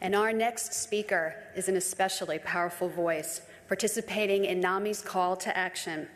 And our next speaker is an especially powerful voice, participating in NAMI's call to action.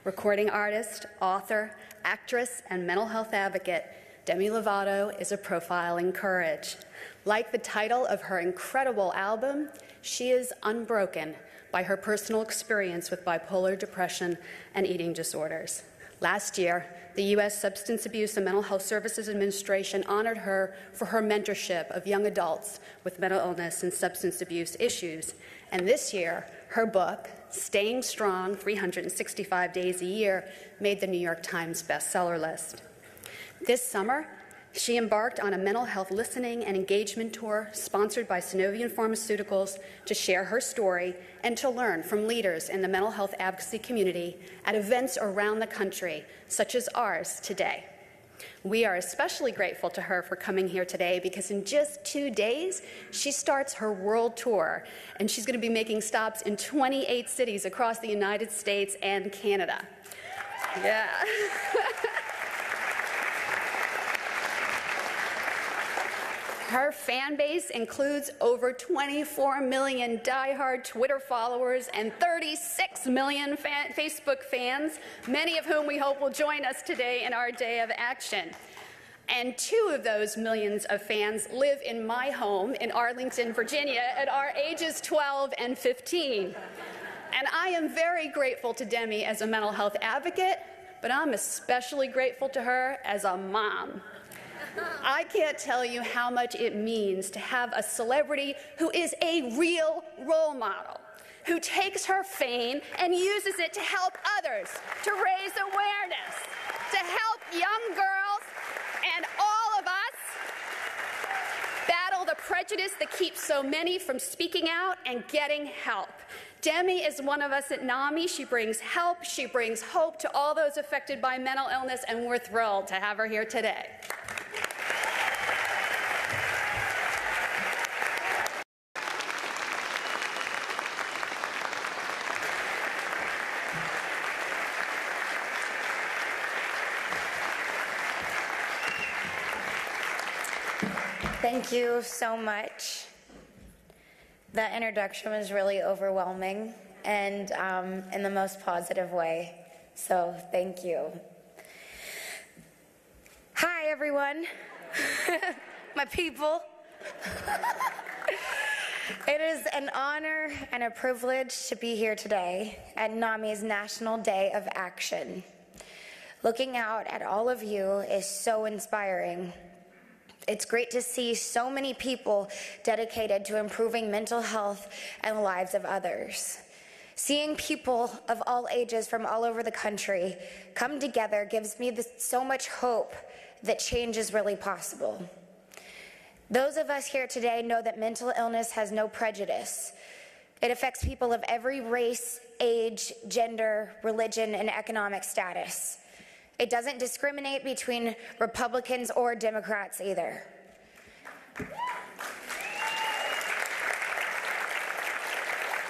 Recording artist, author, actress, and mental health advocate, Demi Lovato is a profile in courage. Like the title of her incredible album, she is unbroken by her personal experience with bipolar depression and eating disorders. Last year, the U.S. Substance Abuse and Mental Health Services Administration honored her for her mentorship of young adults with mental illness and substance abuse issues. And this year, her book, Staying Strong, 365 Days a Year, made the New York Times bestseller list. This summer, she embarked on a mental health listening and engagement tour sponsored by Synovian Pharmaceuticals to share her story and to learn from leaders in the mental health advocacy community at events around the country, such as ours today. We are especially grateful to her for coming here today because in just 2 days, she starts her world tour, and she's going to be making stops in 28 cities across the United States and Canada. Yeah. Her fan base includes over 24 million diehard Twitter followers and 36 million Facebook fans, many of whom we hope will join us today in our day of action. And 2 of those millions of fans live in my home in Arlington, Virginia, at our ages 12 and 15. And I am very grateful to Demi as a mental health advocate, but I'm especially grateful to her as a mom. I can't tell you how much it means to have a celebrity who is a real role model, who takes her fame and uses it to help others, to raise awareness, to help young girls and all of us battle the prejudice that keeps so many from speaking out and getting help. Demi is one of us at NAMI. She brings help, she brings hope to all those affected by mental illness, and we're thrilled to have her here today. Thank you so much. That introduction was really overwhelming and in the most positive way, so thank you. Hi, everyone, my people. It is an honor and a privilege to be here today at NAMI's National Day of Action. Looking out at all of you is so inspiring. It's great to see so many people dedicated to improving mental health and the lives of others. Seeing people of all ages from all over the country come together gives me so much hope that change is really possible. Those of us here today know that mental illness has no prejudice. It affects people of every race, age, gender, religion, and economic status. It doesn't discriminate between Republicans or Democrats either.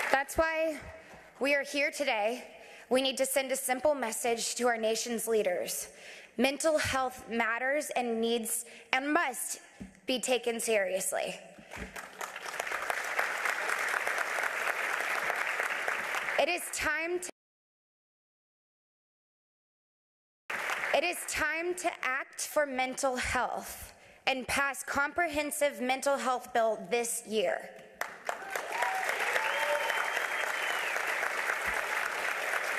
That's why we are here today. We need to send a simple message to our nation's leaders. Mental health matters and needs and must be taken seriously. It is time to act for mental health and pass comprehensive mental health bill this year.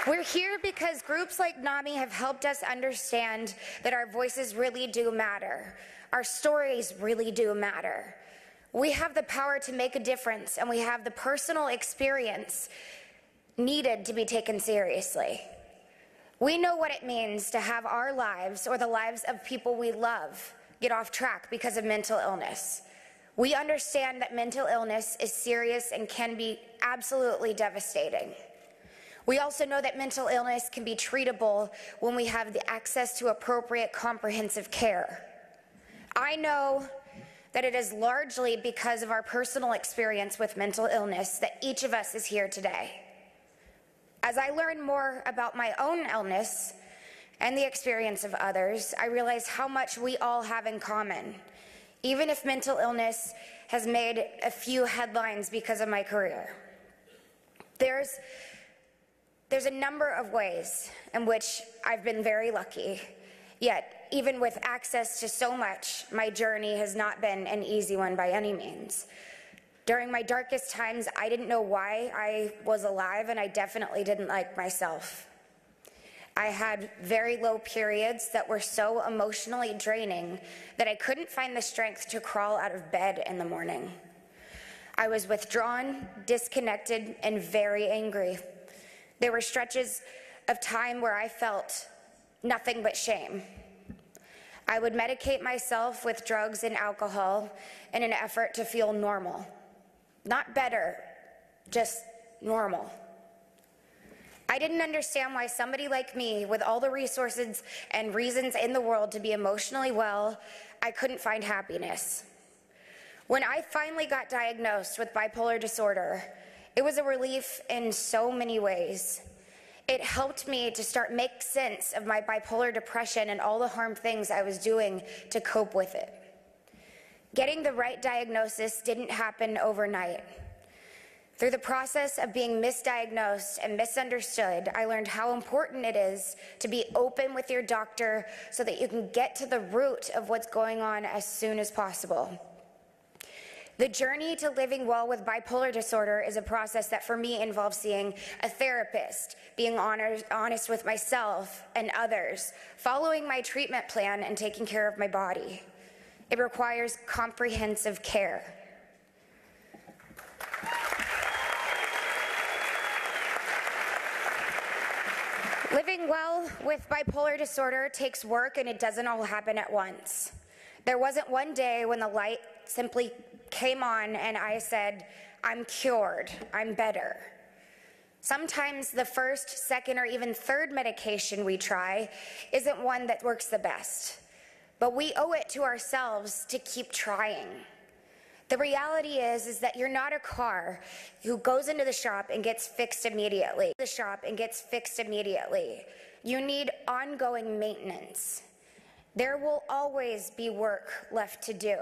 We're here because groups like NAMI have helped us understand that our voices really do matter. Our stories really do matter. We have the power to make a difference, and we have the personal experience needed to be taken seriously. We know what it means to have our lives or the lives of people we love get off track because of mental illness. We understand that mental illness is serious and can be absolutely devastating. We also know that mental illness can be treatable when we have the access to appropriate comprehensive care. I know that it is largely because of our personal experience with mental illness that each of us is here today. As I learn more about my own illness and the experience of others, I realize how much we all have in common. even if mental illness has made a few headlines because of my career. There's a number of ways in which I've been very lucky, yet even with access to so much, my journey has not been an easy one by any means. During my darkest times, I didn't know why I was alive, and I definitely didn't like myself. I had very low periods that were so emotionally draining that I couldn't find the strength to crawl out of bed in the morning. I was withdrawn, disconnected, and very angry. There were stretches of time where I felt nothing but shame. I would medicate myself with drugs and alcohol in an effort to feel normal. Not better, just normal. I didn't understand why somebody like me, with all the resources and reasons in the world to be emotionally well, I couldn't find happiness. When I finally got diagnosed with bipolar disorder, it was a relief in so many ways. It helped me to start make sense of my bipolar depression and all the harm things I was doing to cope with it. Getting the right diagnosis didn't happen overnight. Through the process of being misdiagnosed and misunderstood, I learned how important it is to be open with your doctor so that you can get to the root of what's going on as soon as possible. The journey to living well with bipolar disorder is a process that for me involves seeing a therapist, being honest with myself and others, following my treatment plan, and taking care of my body. It requires comprehensive care. Living well with bipolar disorder takes work, and it doesn't all happen at once. There wasn't one day when the light simply came on and I said, I'm cured, I'm better. Sometimes the first, second, or even third medication we try isn't one that works the best, but we owe it to ourselves to keep trying. The reality is that you're not a car who goes into the shop and gets fixed immediately. You need ongoing maintenance. There will always be work left to do.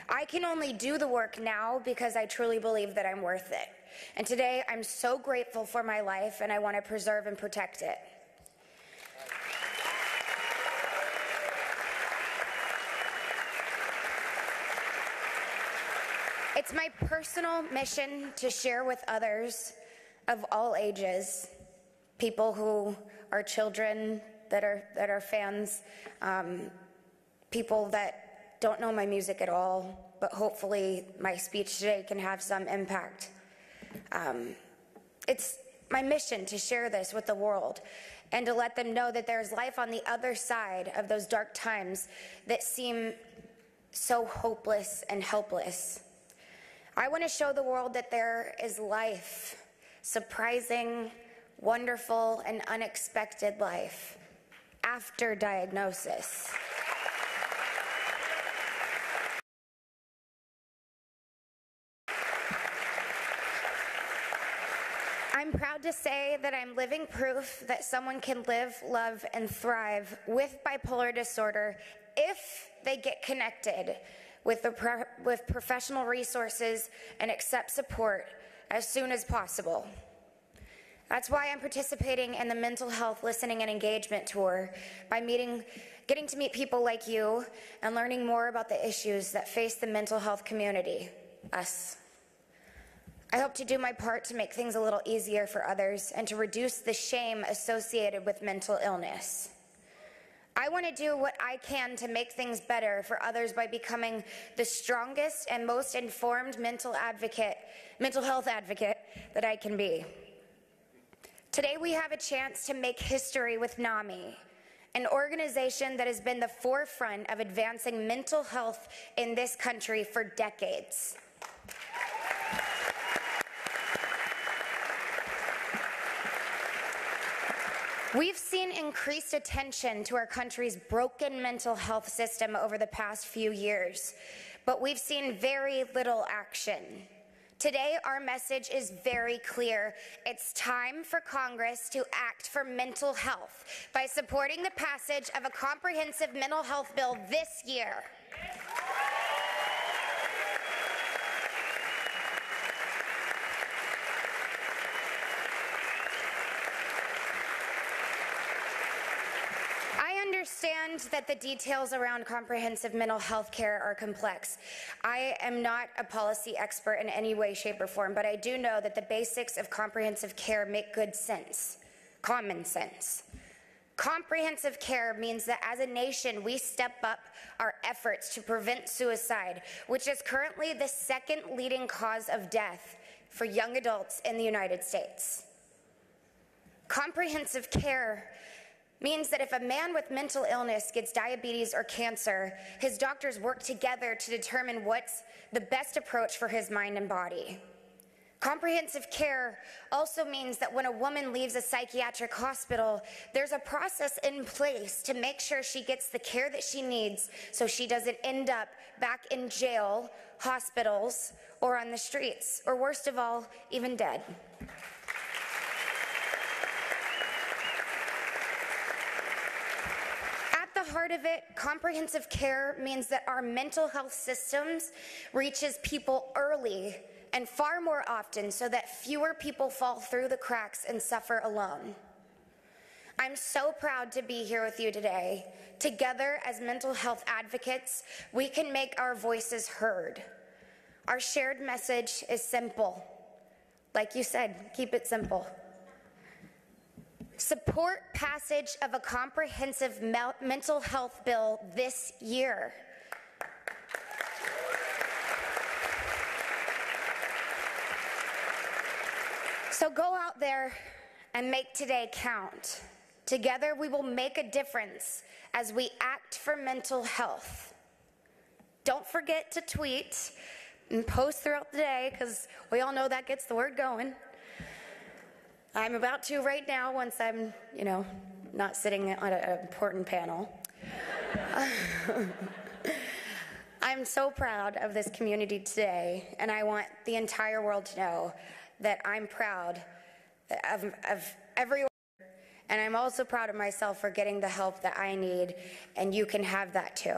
I can only do the work now because I truly believe that I'm worth it. And today, I'm so grateful for my life, and I want to preserve and protect it. It's my personal mission to share with others of all ages, people who are children that are fans, people that don't know my music at all, but hopefully my speech today can have some impact. It's my mission to share this with the world and to let them know that there's life on the other side of those dark times that seem so hopeless and helpless. I want to show the world that there is life, surprising, wonderful, and unexpected life after diagnosis. I'm proud to say that I'm living proof that someone can live, love, and thrive with bipolar disorder if they get connected with professional resources and accept support as soon as possible. That's why I'm participating in the Mental Health Listening and Engagement Tour by getting to meet people like you and learning more about the issues that face the mental health community, us. I hope to do my part to make things a little easier for others and to reduce the shame associated with mental illness. I want to do what I can to make things better for others by becoming the strongest and most informed mental health advocate that I can be. Today we have a chance to make history with NAMI, an organization that has been the forefront of advancing mental health in this country for decades. We've seen increased attention to our country's broken mental health system over the past few years, but we've seen very little action. Today, our message is very clear. It's time for Congress to act for mental health by supporting the passage of a comprehensive mental health bill this year. understand that the details around comprehensive mental health care are complex. I am not a policy expert in any way, shape, or form, but I do know that the basics of comprehensive care make good sense, common sense. Comprehensive care means that as a nation, we step up our efforts to prevent suicide, which is currently the second leading cause of death for young adults in the United States. Comprehensive care means that if a man with mental illness gets diabetes or cancer, his doctors work together to determine what's the best approach for his mind and body. Comprehensive care also means that when a woman leaves a psychiatric hospital, there's a process in place to make sure she gets the care that she needs so she doesn't end up back in jail, hospitals, or on the streets, or worst of all, even dead. At the heart of it, comprehensive care means that our mental health systems reaches people early and far more often so that fewer people fall through the cracks and suffer alone. I'm so proud to be here with you today. Together as mental health advocates, we can make our voices heard. Our shared message is simple. Like you said, keep it simple. Support passage of a comprehensive mental health bill this year. So go out there and make today count. Together we will make a difference as we act for mental health. Don't forget to tweet and post throughout the day, because we all know that gets the word going. I'm about to right now once I'm, not sitting on an important panel. I'm so proud of this community today, and I want the entire world to know that I'm proud of everyone, and I'm also proud of myself for getting the help that I need, and you can have that too.